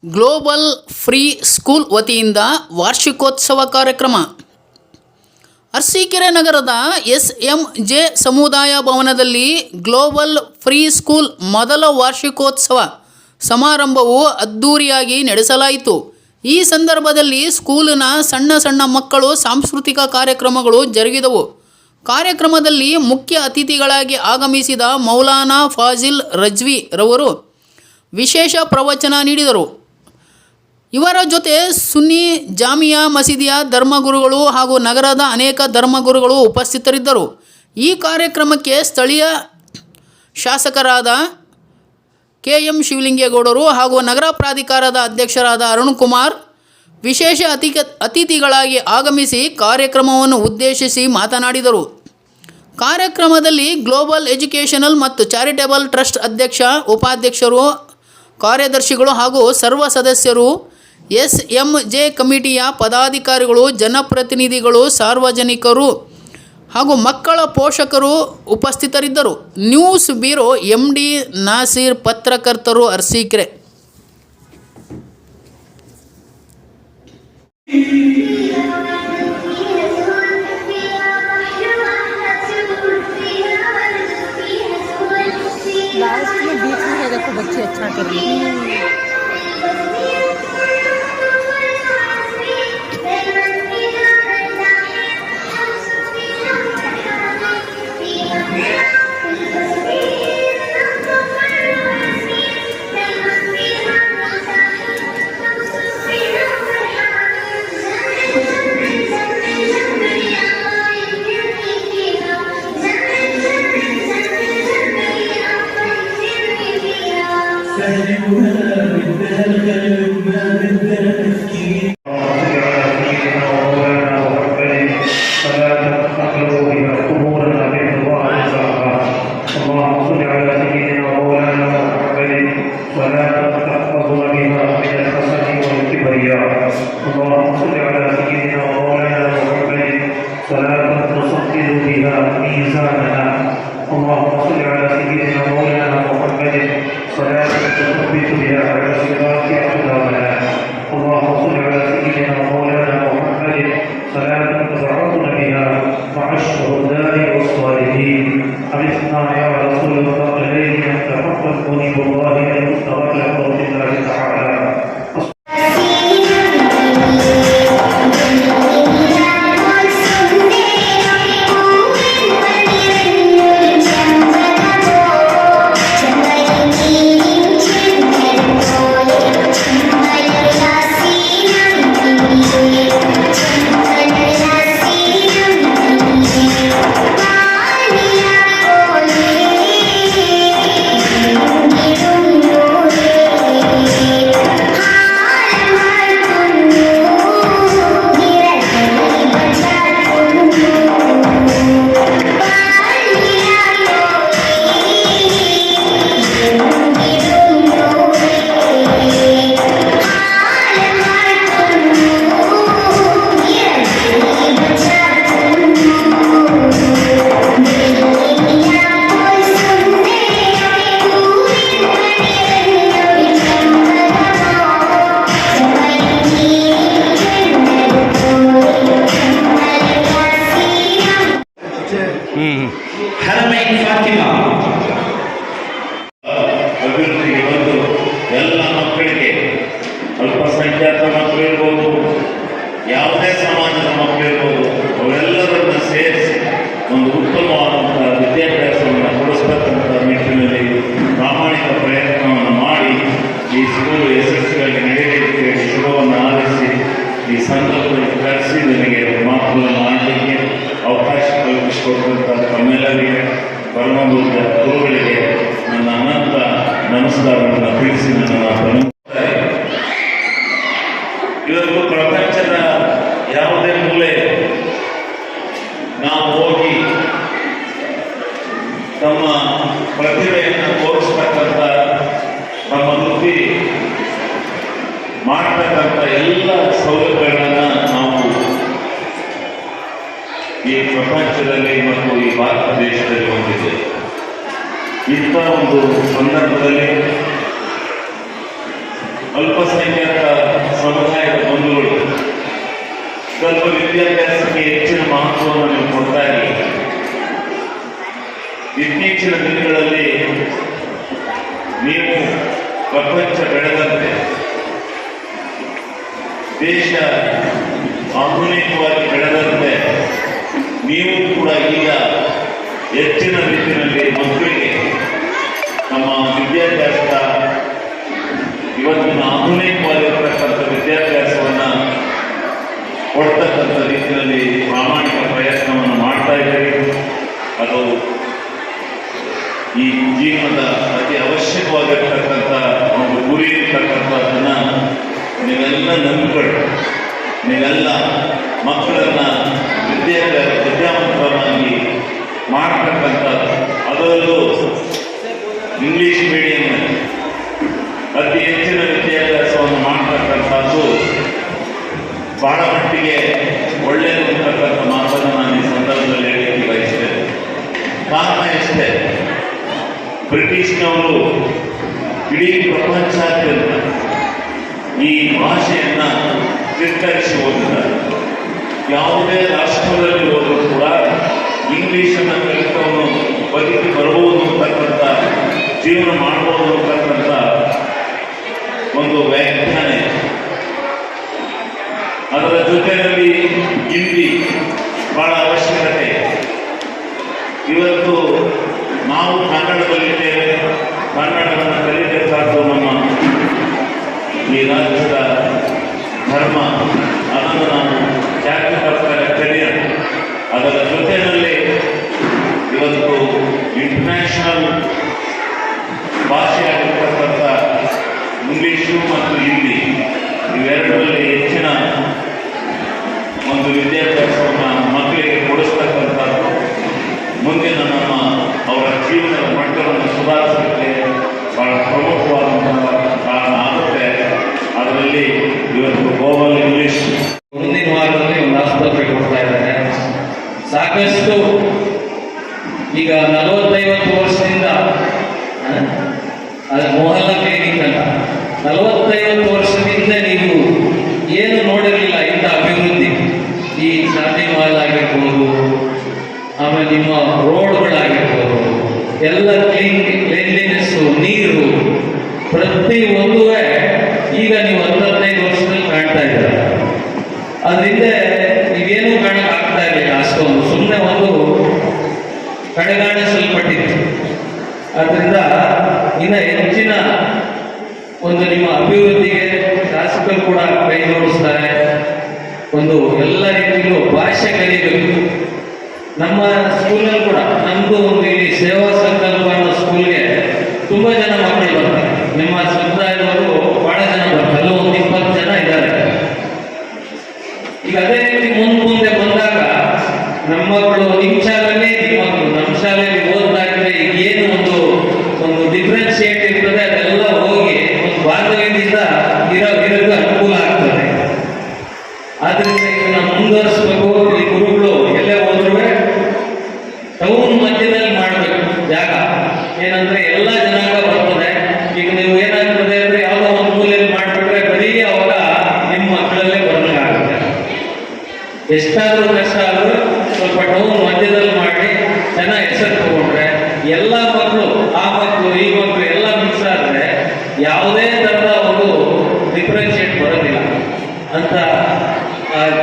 Global free school ವತಿಯಿಂದ ವಾರ್ಷಿಕೋತ್ಸವ ಕಾರ್ಯಕ್ರಮ ಅರಸೀಕೆರೆ ನಗರದ SMJ ಸಮುದಾಯ ಭವನದಲ್ಲಿ ಗ್ಲೋಬಲ್ ಫ್ರೀ ಸ್ಕೂಲ್ ಮೊದಲ ವಾರ್ಷಿಕೋತ್ಸವ ಸಮಾರಂಭವು ಅದ್ದೂರಿಯಾಗಿ ನಡೆಸಲಾಯಿತು. ಈ ಸಂದರ್ಭದಲ್ಲಿ ಸ್ಕೂಲಿನ ಸಣ್ಣ ಮಕ್ಕಳು ಸಾಂಸ್ಕೃತಿಕ ಕಾರ್ಯಕ್ರಮಗಳು ಜರುಗಿದವು. ಕಾರ್ಯಕ್ರಮದಲ್ಲಿ ಮುಖ್ಯ ಅತಿಥಿಗಳಾಗಿ ಆಗಮಿಸಿದ ಮೌಲಾನಾ ಫಾಜಿಲ್ ರಜ್ವಿ ರವರು ವಿಶೇಷ ಪ್ರವಚನ ನೀಡಿದರು. ಇವರ ಜೊತೆ ಸುನ್ನಿ ಜಾಮಿಯಾ ಮಸೀದಿಯ ಧರ್ಮಗುರುಗಳು ಹಾಗೂ ನಗರದ ಅನೇಕ ಧರ್ಮಗುರುಗಳು ಉಪಸ್ಥಿತರಿದ್ದರು. ಈ ಕಾರ್ಯಕ್ರಮಕ್ಕೆ ಸ್ಥಳೀಯ ಶಾಸಕರಾದ KM ಶಿವಲಿಂಗೇಗೌಡರು ಹಾಗೂ ನಗರ ಪ್ರಾಧಿಕಾರದ ಅಧ್ಯಕ್ಷರಾದ ಅರುಣ್ ಕುಮಾರ್ ವಿಶೇಷ ಅತಿಥಿಗಳಾಗಿ ಆಗಮಿಸಿ ಕಾರ್ಯಕ್ರಮವನ್ನು ಉದ್ದೇಶಿಸಿ ಮಾತನಾಡಿದರು. ಕಾರ್ಯಕ್ರಮದಲ್ಲಿ ಗ್ಲೋಬಲ್ ಎಜುಕೇಷನಲ್ ಮತ್ತು ಚಾರಿಟೇಬಲ್ ಟ್ರಸ್ಟ್ ಅಧ್ಯಕ್ಷ, ಉಪಾಧ್ಯಕ್ಷರು, ಕಾರ್ಯದರ್ಶಿಗಳು ಹಾಗೂ ಸರ್ವ ಸದಸ್ಯರು, SMJ ಕಮಿಟಿಯ ಪದಾಧಿಕಾರಿಗಳು, ಜನಪ್ರತಿನಿಧಿಗಳು, ಸಾರ್ವಜನಿಕರು ಹಾಗೂ ಮಕ್ಕಳ ಪೋಷಕರು ಉಪಸ್ಥಿತರಿದ್ದರು. ನ್ಯೂಸ್ ಬ್ಯೂರೋ MD ನಾಸೀರ್, ಪತ್ರಕರ್ತರು, ಅರಸೀಕೆರೆ. लास्ट में बीच में है, देखो बच्चे अच्छा कर रहे हैं. ಹರಮೈನ್ ಫಾತಿಮಾ ಅಭಿವೃದ್ಧಿಗೆ ಬಂದು ಎಲ್ಲ ಮಕ್ಕಳಿಗೆ, ಅಲ್ಪಸಂಖ್ಯಾತ ಮಕ್ಕಳು ಇರ್ಬೋದು, ಯಾವುದೇ ಸಮಾಜದ ಮಕ್ಕಳು ಇರ್ಬೋದು, ಅವೆಲ್ಲರನ್ನ ಸೇರಿಸಿ ಒಂದು ಉತ್ತಮವಾದಂತಹ ವಿದ್ಯಾಭ್ಯಾಸವನ್ನು ಕೊಡಿಸ್ತಕ್ಕಂಥ ನಿಟ್ಟಿನಲ್ಲಿ ಪ್ರಾಮಾಣಿಕ ಪ್ರಯತ್ನವನ್ನು ಮಾಡಿ ಈ ಸ್ಕೂಲು ಯಶಸ್ವಿಯಾಗಿ ನಡೆಯಲಿಕ್ಕೆ ಶುಭವನ್ನು ಆರಿಸಿ ಈ ಸಂದರ್ಭದಲ್ಲಿ ಕರೆಸಿ ನನಗೆ ಮಾತುಗಳನ್ನು ಆಡಲಿಕ್ಕೆ ಅವಕಾಶ ಕಲ್ಪಿಸಿಕೊಟ್ಟಂಥ ತಮ್ಮೆಲ್ಲರಿಗೆ, ಪರಮಬುದ್ಧ ಗುರುಗಳಿಗೆ ನನ್ನ ಅನಂತ ನಮಸ್ಕಾರಗಳನ್ನು ತಿಳಿಸಿ ನನ್ನ ಮಾತನ್ನು ಇವತ್ತು ಪ್ರಪಂಚದ ಯಾವುದೇ ಮೂಲೆ ನಾವು ಹೋಗಿ ತಮ್ಮ ಪ್ರತಿಭೆಯನ್ನು ತೋರಿಸ್ತಕ್ಕಂಥ, ನಮ್ಮ ವೃತ್ತಿ ಮಾಡತಕ್ಕಂಥ ಎಲ್ಲ ಸೌಲಭ್ಯಗಳನ್ನು ನಾವು ಈ ಪ್ರಪಂಚದಲ್ಲಿ ಮತ್ತು ಈ ಭಾರತ ದೇಶದಲ್ಲಿ ಹೊಂದಿದೆ. ಇಂಥ ಒಂದು ಸಂದರ್ಭದಲ್ಲಿ ಅಲ್ಪಸಂಖ್ಯಾತ ಸಮುದಾಯದ ಬಂಧುಗಳು ಸ್ವಲ್ಪ ವಿದ್ಯಾಭ್ಯಾಸಕ್ಕೆ ಹೆಚ್ಚಿನ ಮಹತ್ವವನ್ನು ನೀವು ಕೊಡ್ತಾ ಇದ್ದೀರಿ. ಇತ್ತೀಚಿನ ದಿನಗಳಲ್ಲಿ ನೀವು ಪ್ರಪಂಚ ಬೆಳೆದಂತೆ ದೇಶ ಆಧುನಿಕವಾಗಿ ಬೆಳೆದಂತೆ ನೀವು ಕೂಡ ಈಗ ಹೆಚ್ಚಿನ ರೀತಿಯಲ್ಲಿ ಮಕ್ಕಳಿಗೆ ನಮ್ಮ ವಿದ್ಯಾಭ್ಯಾಸದ ಇವತ್ತಿನ ಆಧುನಿಕವಾಗಿರತಕ್ಕಂಥ ವಿದ್ಯಾಭ್ಯಾಸವನ್ನು ಕೊಡ್ತಕ್ಕಂಥ ರೀತಿಯಲ್ಲಿ ಪ್ರಾಮಾಣಿಕ ಪ್ರಯತ್ನವನ್ನು ಮಾಡ್ತಾ ಇದ್ದೀರಿ. ಅದು ಈ ಜೀವನದ ಅತಿ ಅವಶ್ಯಕವಾಗಿರ್ತಕ್ಕಂಥ ಒಂದು ಗುರಿ ಇರ್ತಕ್ಕಂಥದ್ದನ್ನು ನೀವೆಲ್ಲ ನಂಬಿಕೊಳ್ಳಿ. ನೀವೆಲ್ಲ ಮಕ್ಕಳನ್ನು ವಿದ್ಯಾವಂತರನ್ನಾಗಿ ಮಾಡ್ತಕ್ಕಂಥದ್ದು, ಅದರಲ್ಲೂ ಇಂಗ್ಲೀಷ್ ಮೀಡಿಯಂ ಅತಿ ಹೆಚ್ಚಿನ ವಿದ್ಯಾಭ್ಯಾಸವನ್ನು ಮಾಡ್ತಕ್ಕಂಥದ್ದು ಬಹಳ ಮಟ್ಟಿಗೆ ಒಳ್ಳೆಯದು ಅಂತಕ್ಕಂಥ ಮಾತನ್ನು ನಾನು ಈ ಸಂದರ್ಭದಲ್ಲಿ ಹೇಳಲಿಕ್ಕೆ ಬಯಸ್ತೇನೆ. ಕಾರಣ ಎಷ್ಟೇ, ಬ್ರಿಟಿಷ್ನವರು ಇಡೀ ಪ್ರಪಂಚಾದ್ಯಂತ ಈ ಭಾಷೆಯನ್ನು ಧಿಕ್ಕರಿಸಿ ಹೋಗಿದ್ದಾರೆ. ಯಾವುದೇ ರಾಷ್ಟ್ರದಲ್ಲಿ ಹೋದರೂ ಕೂಡ ಇಂಗ್ಲೀಷನ್ನು ಕಲಿತವನು ಬದುಕಿ ಬರ್ಬೋದು ಅಂತಕ್ಕಂಥ, ಜೀವನ ಮಾಡ್ಬೋದು ಅಂತಕ್ಕಂಥ ಒಂದು ವ್ಯಾಖ್ಯಾನ. ಅದರ ಜೊತೆಯಲ್ಲಿ ಹಿಂದಿ ಬಹಳ ಅವಶ್ಯಕತೆ ಇದೆ. ಇವತ್ತು ನಾವು ಕನ್ನಡದಲ್ಲಿದ್ದೇವೆ, ಕನ್ನಡವನ್ನು ಕಲಿಬೇಕಾದ್ದು ನಮ್ಮ ಈ ರಾಜ್ಯದ ಧರ್ಮ. ಅದನ್ನು ನಾವು ಜಾಗೃತ ಕಲಿಯೋಣ. ಅದರ ಜೊತೆಯಲ್ಲಿ ಇವತ್ತು ಇಂಟರ್ನ್ಯಾಷನಲ್ ಭಾಷೆಯಾಗಿರ್ತಕ್ಕಂಥ ಇಂಗ್ಲೀಷು ಮತ್ತು ಹಿಂದಿ ಇವೆರಡರಲ್ಲಿ ಹೆಚ್ಚಿನ ಒಂದು ವಿದ್ಯಾಭ್ಯಾಸವನ್ನು ಮಕ್ಕಳಿಗೆ ಕೊಡಿಸ್ತಕ್ಕಂಥದ್ದು ಮುಂದಿನ ಅವರ ಜೀವನದ ಮಟ್ಟವನ್ನು ಸುಧಾರಿಸಲಿಕ್ಕೆ ಬಹಳ ಪ್ರಮುಖವಾದಂತಹ ಕಾರಣ ಆಗುತ್ತೆ. ಅದರಲ್ಲಿ ಇವತ್ತು ಗ್ಲೋಬಲ್ ಇಂಗ್ಲೀಷ್ ಮುಂದಿನ ವಾರದಲ್ಲಿ ಒಂದು ಆಸ್ಪತ್ರೆ ಕೊಡ್ತಾ ಇದ್ದಾರೆ. ಸಾಕಷ್ಟು ಈಗ 40-50 ವರ್ಷದಿಂದ ಅದು ಮೊಹಲ್ಲಾ ಕ್ಲಿನಿಕ್ ಅಂತ 40-50 ವರ್ಷದಿಂದ ನೀವು ಏನು ನೋಡಿರಲಿಲ್ಲ ಇಂಥ ಅಭಿವೃದ್ಧಿ. ಈ ಶಾಪಿಂಗ್ ಮಾಲ್ ಆಗಿರ್ಬೋದು, ಆಮೇಲೆ ನಿಮ್ಮ ರೋಡ್ಗಳಾಗಿರ್ಬೋದು, ಎಲ್ಲ ಕ್ಲೀನ್ಲಿನೆಸ್ಸು, ನೀರು, ಪ್ರತಿಯೊಂದೂ ಈಗ ನೀವು 10-15 ವರ್ಷದಲ್ಲಿ ಕಾಣ್ತಾ ಇದ್ದೀರ. ಅದರಿಂದ ನೀವೇನೂ ಕಾಣಕ್ಕಾಗ್ತಾ ಇರಲಿಲ್ಲ ಅಷ್ಟೊಂದು, ಸುಮ್ಮನೆ ಒಂದು ಕಡೆಗಾಣಿಸಲ್ಪಟ್ಟಿತ್ತು. ಅದರಿಂದ ಇನ್ನು ಹೆಚ್ಚಿನ ಒಂದು ನಿಮ್ಮ ಅಭಿವೃದ್ಧಿಗೆ ಶಾಸಕರು ಕೂಡ ಕೈ ಜೋಡಿಸ್ತಾರೆ. ಒಂದು ಎಲ್ಲ ರೀತಿಯಲ್ಲೂ ಭಾಷೆ ಕಲಿಬೇಕು. ನಮ್ಮ ಸ್ಕೂಲಲ್ಲಿ ಕೂಡ, ನಮ್ಮದು ಒಂದು ಇಲ್ಲಿ ಸೇವಾ ಸಂಕಲ್ಪ ಅನ್ನೋ ಸ್ಕೂಲ್ಗೆ ತುಂಬ ಜನ ಮಕ್ಕಳು ಬರ್ತಾರೆ. ನಿಮ್ಮ ಸಮುದಾಯದವರು ಬಹಳ ಜನ ಬರ್ತಾರೆ, ಅಲ್ಲೂ ಒಂದು 20 ಜನ ಇದ್ದಾರೆ. ಈಗ ಅದೇ ರೀತಿ ಮುಂದೆ ಬಂದಾಗ ನಮ್ಮ ಮಕ್ಕಳು ನಿಮ್ಮ ಶಾಲೆಯಲ್ಲಿ, ನಿಮ್ಮ ಮಕ್ಕಳು ನಮ್ಮ ಶಾಲೆಯಲ್ಲಿ ಓದ್ತಾ ಇದ್ರೆ ಈಗ ಏನು ಒಂದು ಡಿಫ್ರೆನ್ಶಿಯೇಟ್ ಇರ್ತದೆ, ಅದೆಲ್ಲ ಹೋಗಿ ಒಂದು ಬಾಂಧವ್ಯದಿಂದ ಇರೋದು ಅನುಕೂಲ ಆಗ್ತದೆ. ಆದ್ರಿಂದ ಇದನ್ನ ಮುಂದುವರಿಸಬೇಕು. ಈ ಗುರುಗಳು ಎಲ್ಲೇ ಹೋದ್ರೂ ಟೌನ್ ಮಧ್ಯದಲ್ಲಿ ಮಾಡಬೇಕು ಜಾಗ. ಏನಂದ್ರೆ ಎಲ್ಲ ಜನಾಂಗ ಬರ್ತದೆ. ಈಗ ನೀವು ಏನಾಗ್ತದೆ ಅಂದ್ರೆ ಯಾವುದೋ ಒಂದು ಮೂಲೆಯಲ್ಲಿ ಮಾಡಿಬಿಟ್ರೆ ಬರೀ ಅವಾಗ ನಿಮ್ಮ ಮಕ್ಕಳಲ್ಲೇ ಬರಲಾಗುತ್ತೆ. ಎಷ್ಟಾದ್ರೂ ಕಷ್ಟ ಆದ್ರೂ ಸ್ವಲ್ಪ ಟೌನ್ ಮಧ್ಯದಲ್ಲಿ ಮಾಡಿ ಚೆನ್ನಾಗಿ ಹೆಸರು ತಗೊಂಡ್ರೆ ಎಲ್ಲ ಮಕ್ಕಳು, ಆ ಮಕ್ಕಳು ಈ ಮಕ್ಕಳು ಎಲ್ಲ ಮಿಕ್ಸ್ ಆದ್ರೆ ಯಾವುದೇ ತರದ ಒಂದು ಡಿಫ್ರೆನ್ಶಿಯೇಟ್ ಬರೋದಿಲ್ಲ ಅಂತ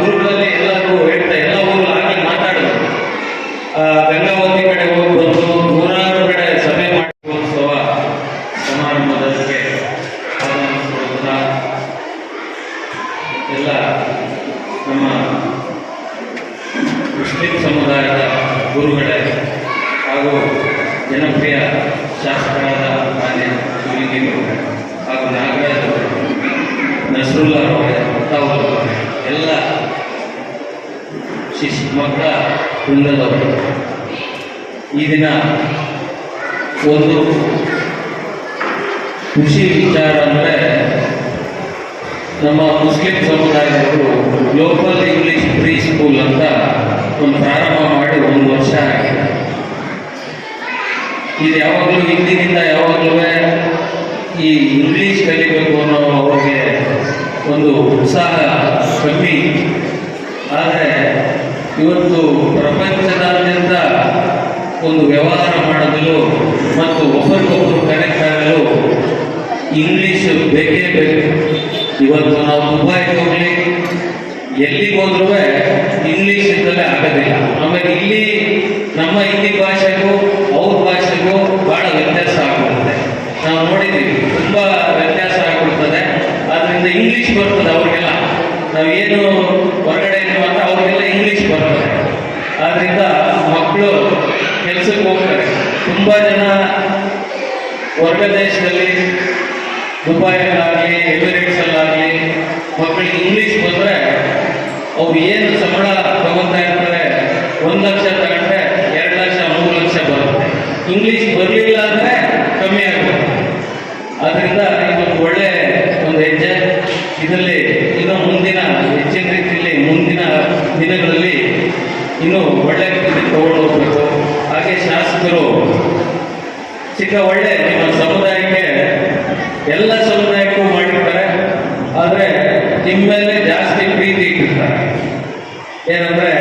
ಗುರುಗಳಲ್ಲಿ ಎಲ್ಲರಿಗೂ ಹೇಳ್ತಾ, ಎಲ್ಲ ಊರು ಹಾಗೆ ಮಾತಾಡೋದು. ಗಂಗಾವತಿ ಕಡೆ ಹೋಗಿ ಬಂದು 100 ಕಡೆ ಸಭೆ ಮಾಡೋತ್ಸವ ಸಮಾರಂಭದಕ್ಕೆ ಎಲ್ಲ ನಮ್ಮ ಮುಸ್ಲಿಂ ಸಮುದಾಯದ ಗುರುಗಳೇ ಹಾಗೂ ಜನಪ್ರಿಯ ಶಾಸಕರಾದ ಮಾನ್ಯ ಶಿವಲಿಂಗೇಗೌಡ ಹಾಗೂ ನಾಗರಾಜ್ ನಸರುಲ್ಲಾ ಅವರೇ, ಎಲ್ಲ ಮಕ್ಕಳ ವೃಂದದವರು, ಈ ದಿನ ಒಂದು ಖುಷಿ ವಿಚಾರ ಅಂದರೆ ನಮ್ಮ ಮುಸ್ಲಿಂ ಸಮುದಾಯದವರು ಗ್ಲೋಬಲ್ ಇಂಗ್ಲೀಷ್ ಪ್ರೀ ಸ್ಕೂಲ್ ಅಂತ ಒಂದು ಪ್ರಾರಂಭ ಮಾಡಿ 1 ವರ್ಷ ಆಗಿದೆ. ಇದು ಯಾವಾಗಲೂ ಹಿಂದಿನಿಂದ ಯಾವಾಗಲೂ ಈ ಇಂಗ್ಲೀಷ್ ಕಲಿಬೇಕು ಅನ್ನೋ ಅವ್ರಿಗೆ ಒಂದು ಉತ್ಸಾಹ ಕಮ್ಮಿ. ಆದರೆ ಇವತ್ತು ಪ್ರಪಂಚದಾದ್ಯಂತ ಒಂದು ವ್ಯವಹಾರ ಮಾಡಲು ಮತ್ತು ಒಬ್ಬರಿಗೊಬ್ಬರು ಕನೆಕ್ಟ್ ಆಗಲು ಇಂಗ್ಲೀಷ್ ಬೇಕೇ ಬೇಕು. ಇವತ್ತು ನಾವು ದುಬೈಗೆ ಹೋಗಲಿ, ಎಲ್ಲಿಗೆ ಹೋದ್ರೂ ಇಂಗ್ಲೀಷ್ ಇದ್ದಲ್ಲೇ ಆಗೋದಿಲ್ಲ. ಆಮೇಲೆ ಇಲ್ಲಿ ನಮ್ಮ ಹಿಂದಿ ಭಾಷೆಗೂ ಅವ್ರ ಭಾಷೆಗೂ ಭಾಳ ವ್ಯತ್ಯಾಸ ಆಗ್ಬಿಡುತ್ತೆ. ನಾವು ನೋಡಿದ್ದೀವಿ, ತುಂಬ ವ್ಯತ್ಯಾಸ ಆಗ್ಬಿಡ್ತದೆ. ಆದ್ದರಿಂದ ಇಂಗ್ಲೀಷ್ ಬರ್ತದೆ ಅವ್ರಿಗೆಲ್ಲ. ನಾವೇನು ಹೊರಗಡೆ ಮಾತ್ರ ಅವ್ರಿಗೆಲ್ಲ ಇಂಗ್ಲೀಷ್ ಬರ್ತದೆ. ಆದ್ದರಿಂದ ಮಕ್ಕಳು ಕೆಲಸಕ್ಕೆ ಹೋಗ್ತಾರೆ. ತುಂಬ ಜನ ಹೊರಗ ದೇಶದಲ್ಲಿ ದುಬೈಯಲ್ಲಾಗಲಿ ಎಮಿರೇಟ್ಸಲ್ಲಾಗಲಿ ಮಕ್ಕಳಿಗೆ ಇಂಗ್ಲೀಷ್ ಬಂದರೆ ಅವ್ರು ಏನು ಸಂಬಳ ತಗೊತಾ ಇರ್ತಾರೆ, 1 ಲಕ್ಷ ತಗೊಂಡ್ರೆ 2 ಲಕ್ಷ 3 ಲಕ್ಷ ಬರುತ್ತೆ. ಇಂಗ್ಲೀಷ್ ಬರಲಿಲ್ಲ ಅಂದರೆ ಕಮ್ಮಿ ಆಗುತ್ತೆ. ಆದ್ದರಿಂದ ಇದೊಂದು ಒಳ್ಳೆ ಒಂದು ಹೆಜ್ಜೆ. ಇದರಲ್ಲಿ ಇನ್ನೂ ಮುಂದಿನ ಹೆಚ್ಚಿನ ರೀತಿಯಲ್ಲಿ ಮುಂದಿನ ದಿನಗಳಲ್ಲಿ ಇನ್ನೂ ಒಳ್ಳೆ ರೀತಿ ತಗೊಂಡು ಹೋಗ್ಬೇಕು. ಹಾಗೆ ಶಾಸಕರು ಚಿಕ್ಕ ಒಳ್ಳೆ ನಿಮ್ಮ ಸಮುದಾಯಕ್ಕೆ ಎಲ್ಲ ಸಮುದಾಯಕ್ಕೂ ಮಾಡಿರ್ತಾರೆ. ಆದರೆ ನಿಮ್ಮ ಮೇಲೆ ಜಾಸ್ತಿ ಪ್ರೀತಿ ಇಟ್ಟಿರ್ತಾರೆ. ಏನಂದ್ರೆ